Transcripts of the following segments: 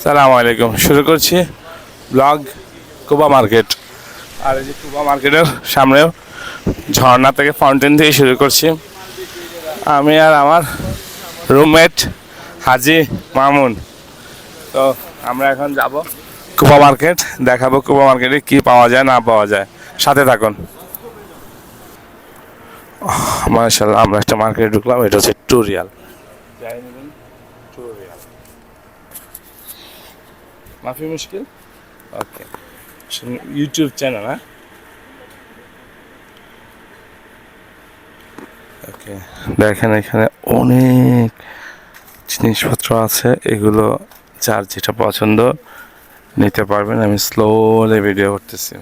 সালামু আলাইকুম। শুরু করছি ব্লগ কুবা মার্কেট। আর এই যে কুবা মার্কেটের সামনেও ঝর্ণা থেকে ফাউন্টেন থেকে শুরু করছি। আমি আর আমার রুমমেট হাজি মামুন। তো আমরা এখন যাব কুবা মার্কেট, দেখাবো কুবা মার্কেটে কি পাওয়া যায় না পাওয়া যায়। সাথে থাকুন। মাশাআল্লাহ, আমরা একটা মার্কেটে ঢুকলাম, এটা হচ্ছে টুরিয়াল। টুরিয়াল মাফি মুশকিল। ওকে, ইউটিউব চ্যানেল। হ্যাঁ, ওকে। দেখেন এখানে অনেক জিনিসপত্র আছে, এগুলো যার যেটা পছন্দ নিতে পারবেন। আমি স্লোলি ভিডিও করতেছি।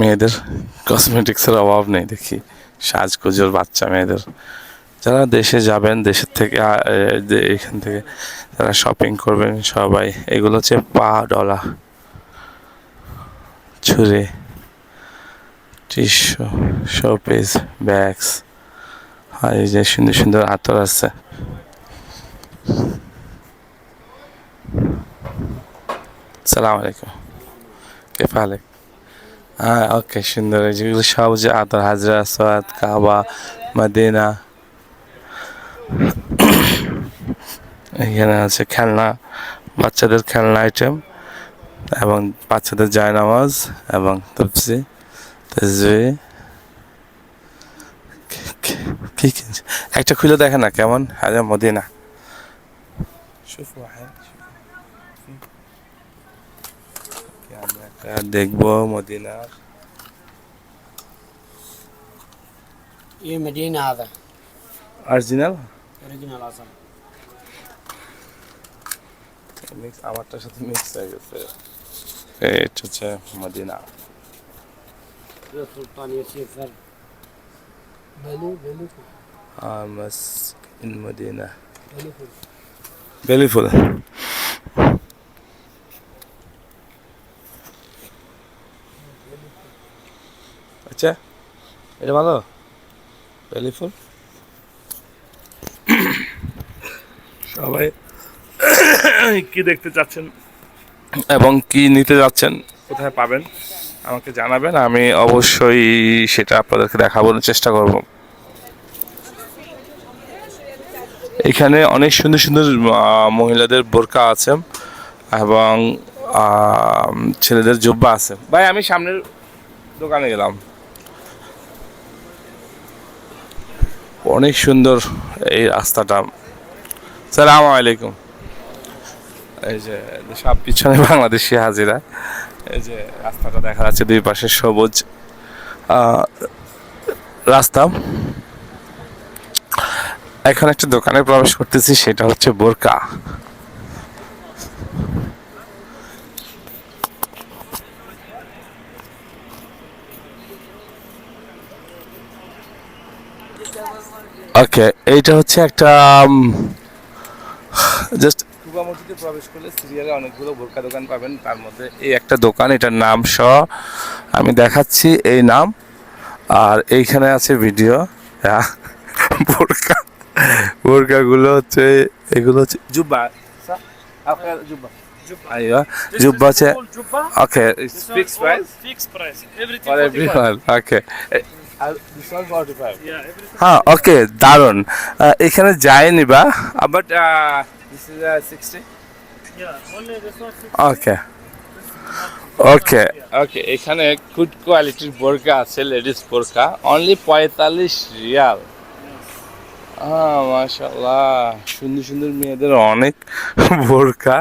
মেয়েদের কসমেটিক্সের অভাব নেই দেখি, সাজগোজের বাচ্চা মেয়েদের। যারা দেশে যাবেন, দেশের থেকে এখান থেকে যারা শপিং করবেন সবাই, এগুলো হচ্ছে $5 ছুরি, টিস্যু, শোপিস, ব্যাগস। আর এই যে সুন্দর সুন্দর আতর আছে। সালাম আলাইকুম, কেফ হালেক? হ্যাঁ, ওকে, সুন্দর। এই যেগুলো সব যে আতর, হাজরা আসওয়াদ, কাবা, মদিনা। এখানে আছে খেলনা, বাচ্চাদের খেলনা আইটেম এবং বাচ্চাদের জায়নামাজ এবং তফসি তসবি। কি কিনছে একটা খুলে দেখে না কেমন? হাজার মদিনা। আমরা একটা দেখবো মদিনার। ये मदीना هذا অরিজিনাল اوريجينال اصلا মিক্স, আমারটার সাথে মিক্স হয়ে গেছে। এটা হচ্ছে মদিনা। ये سلطانية سيفر بلو মাস ইন মদিনা بلو বেলিফুল। আচ্ছা, এটা ভালো বেলিফুল। সবাই কি দেখতে চাচ্ছেন এবং কি নিতে যাচ্ছেন, কোথায় পাবেন আমাকে জানাবেন, আমি অবশ্যই সেটা আপনাদেরকে দেখানোর চেষ্টা করব। এখানে অনেক সুন্দর সুন্দর মহিলাদের বোরকা আছে এবং ছেলেদের জুব্বা আছে। ভাই, আমি সামনের দোকানে গেলাম, অনেক সুন্দর এই রাস্তাটা। সালাম আলাইকুম। এই যে সব পিছনে বাংলাদেশি হাজিরা। এই যে রাস্তাটা দেখা যাচ্ছে, দুই পাশে সবুজ রাস্তা। এখন একটা দোকানে প্রবেশ করতেছি, সেটা হচ্ছে বোরকা। ওকে, এইটা হচ্ছে একটা জাস্ট কুবা মসজিদে প্রবেশ করলে সিরিয়ালে অনেকগুলো বোরকা দোকান পাবেন, তার মধ্যে এই একটা দোকান, এটার নাম আমি দেখাচ্ছি এই নাম। আর এইখানে আছে ভিডিও। বোরকা, বোরকাগুলো হচ্ছে, এগুলো হচ্ছে জুব্বা। জুব্বা, ايوه جوبا اوكي fixed price Fixed price. Everything for 45. everyone. Okay. This one 45. Yeah, everything. হ্যাঁ, ওকে, দারুন। এখানে যায়নি বা, but this is 60। Yeah, only this one 60. Okay This okay yeah. ওকে, এখানে গুড কোয়ালিটির বোরকা আছে, লেডিস বোরকা, অনলি 45 রিয়াল। মাশাআল্লাহ, সুন্দর সুন্দর মেয়েদের অনেক বোরকা।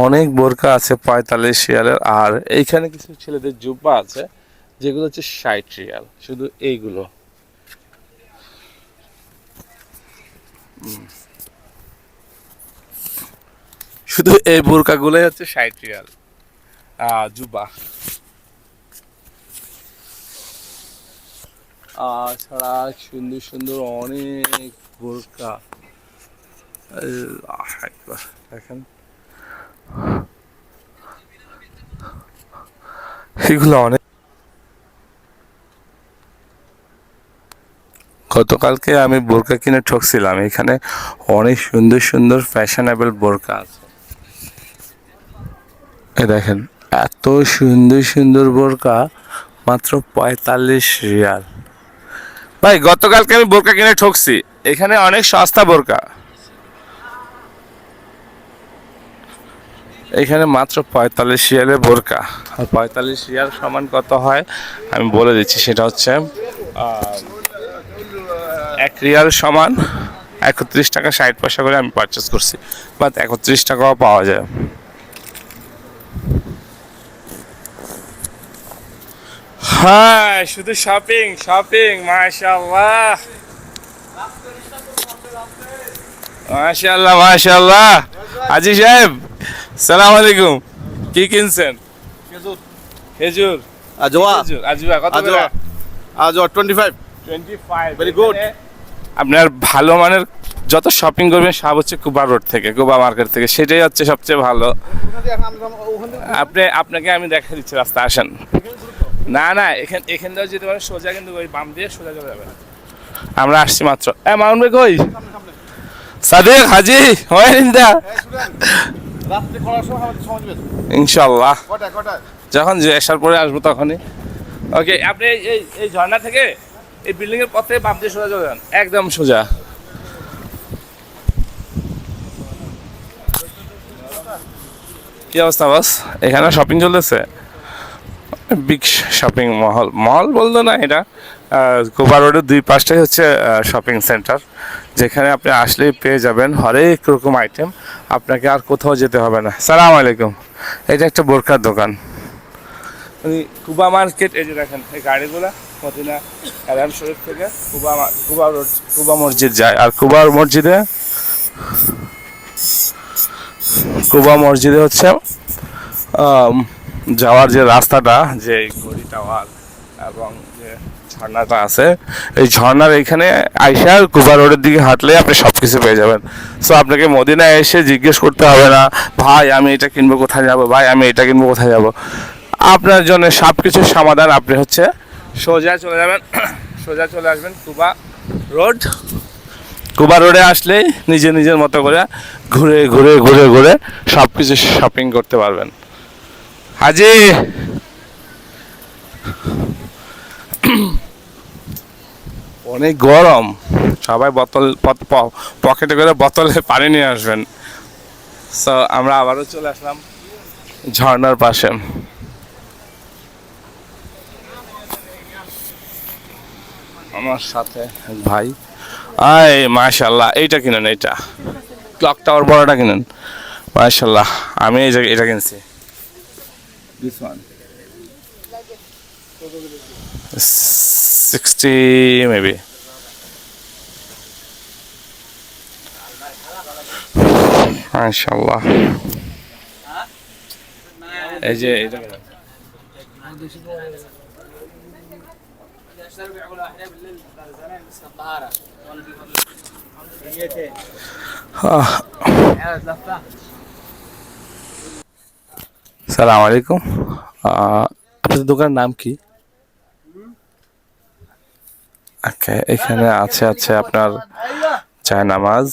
অনেক বোরকা আছে 45 রিয়ালের। আর এইখানে কিছু ছেলেদের জুব্বা আছে যেগুলো হচ্ছে 60 রিয়াল, শুধু এইগুলো। শুধু এই বোরকাগুলোই হচ্ছে 60 রিয়াল জুব্বা। ছাড়া সুন্দর সুন্দর অনেক বোরকা। আল্লাহু আকবার। দেখেন এগুলো অনেক। গতকালকে আমি বোরকা কিনে ঠকছিলাম, এখানে অনেক সুন্দর সুন্দর ফ্যাশনেবল বোরকা আছে। দেখেন এত সুন্দর সুন্দর বোরকা, মাত্র 45 রিয়াল। ভাই গতকালকে আমি বোরকা কিনে ঠকছি, এখানে অনেক সস্তা বোরকা। এখানে মাত্র 45 রিয়ালে বোরকা। আর 45 রিয়াল সমান কত হয় আমি বলে দিচ্ছি, সেটা হচ্ছে 1 রিয়াল সমান 31 টাকা 60 পয়সা করে আমি পারচেস করছি, বাট 31 টাকাও পাওয়া যায়। হ্যাঁ শুধু শপিং শপিং, মাশাআল্লাহ মাশাআল্লাহ মাশাআল্লাহ। হাজি সাহেব সালাম আলাইকুম, কি কিনছেন? খেজুর। Ajwa. খেজুর আজবা কত করে? Ajwa 25. 25। Very good. আপনার ভালো মানের যত শপিং করবেন সব হচ্ছে কুবা রোড থেকে, কুবা মার্কেট থেকে, সেটাই হচ্ছে সবচেয়ে ভালো। আপনাকে আমি দেখা দিচ্ছি রাস্তা, আসেন। না না, এখান দিয়েও যেতে পারেন সোজা, কিন্তু ওই বাম দিয়ে সোজা চলে যাবেন। আমরা আসছি মাত্র। মাউন্ট ভাই কই? সাদেক হাজি হয় নিন্দা রাত্রে করার সময় আমাদের সময় দিবেন। ইনশাআল্লাহ কটা? যখন যে আসার পরে আসবো তখনই। ওকে, আপনি এই ঝর্ণা থেকে এই বিল্ডিং এর পথে বাম দিয়ে সোজা চলে যান, একদম সোজা। কি অবস্থা বস? এখানে শপিং চলতেছে, বিগ শপিং মল বলতো না এটা। কোবা রোডের দুই পাশটাই হচ্ছে শপিং সেন্টার, যেখানে আপনি আসলেই পেয়ে যাবেন হরেক রকম আইটেম, আপনাকে আর কোথাও যেতে হবে না। সালাম আলাইকুম। এটা একটা বোরকার দোকান, কুবা মার্কেট। এই যে দেখেন এই গাড়িগুলা মদিনা আরাম শরীফ থেকে কুবা রোড, কুবা মসজিদ যায়। আর কুবা মসজিদে হচ্ছে যাওয়ার যে রাস্তাটা, যে ঘড়ি টাওয়ার এবং যে ঝর্ণাটা আছে, এই ঝর্ণার এখানে আইসা কুবা রোডের দিকে হাঁটলে আপনি সব কিছু পেয়ে যাবেন। সো আপনাকে মদিনায় এসে জিজ্ঞেস করতে হবে না, ভাই আমি এটা কিনবো কোথায় যাব, ভাই আমি এটা কিনবো কোথায় যাব। আপনার জন্য সব কিছুর সমাধান, আপনি হচ্ছে সোজা চলে যাবেন, সোজা চলে আসবেন কুবা রোড। কুবা রোডে আসলেই নিজের মতো করে ঘুরে ঘুরে ঘুরে ঘুরে সব কিছু শপিং করতে পারবেন। হাজি অনেক গরম, সবাই পকেটে করে বোতলে পানি নিয়ে আসবেন। সো আমরা আবারও চলে আসলাম ঝর্ণার পাশে। আমার সাথে এক ভাই, মাশাআল্লাহ এইটা কিনেন, এইটা ক্লক টাওয়ার বড়টা কিনেন। মাশাআল্লাহ আমি এটা কিনছি, this one 60 maybe। মাশাআল্লাহ এই যে এটা কিনেন। সালাম আলাইকুম। আপনাদের দোকানের নাম কি? ওকে, এখানে আছে আপনার জায়নামাজ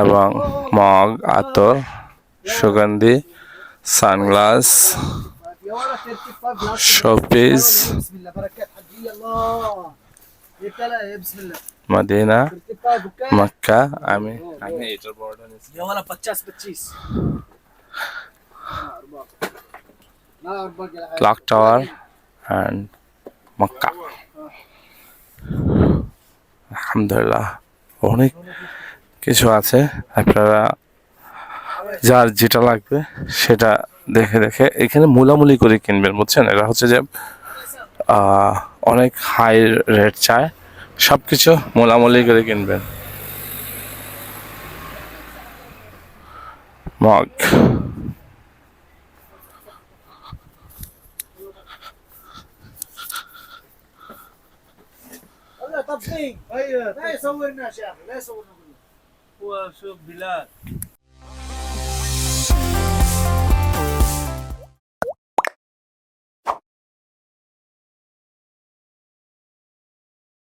এবং মগ, আতর, সুগন্ধি, সানগ্লাস, শোপিস, মদিনা, মক্কা। আমি এটার বড়টা নিয়েছি। Clock tower and Mecca. আলহামদুলিল্লাহ অনেক কিছু আছে, আপনারা যার যেটা লাগবে সেটা দেখে দেখে এখানে মূলামূলি করে কিনবেন, বুঝছেন? এটা হচ্ছে যে অনেক হাই রেট চায়, সব কিছু মূলামূলি করে কিনবেন। মগ لا تبطيق. لا يصورناش يا اخي، لا يصورنا. شوف بلاد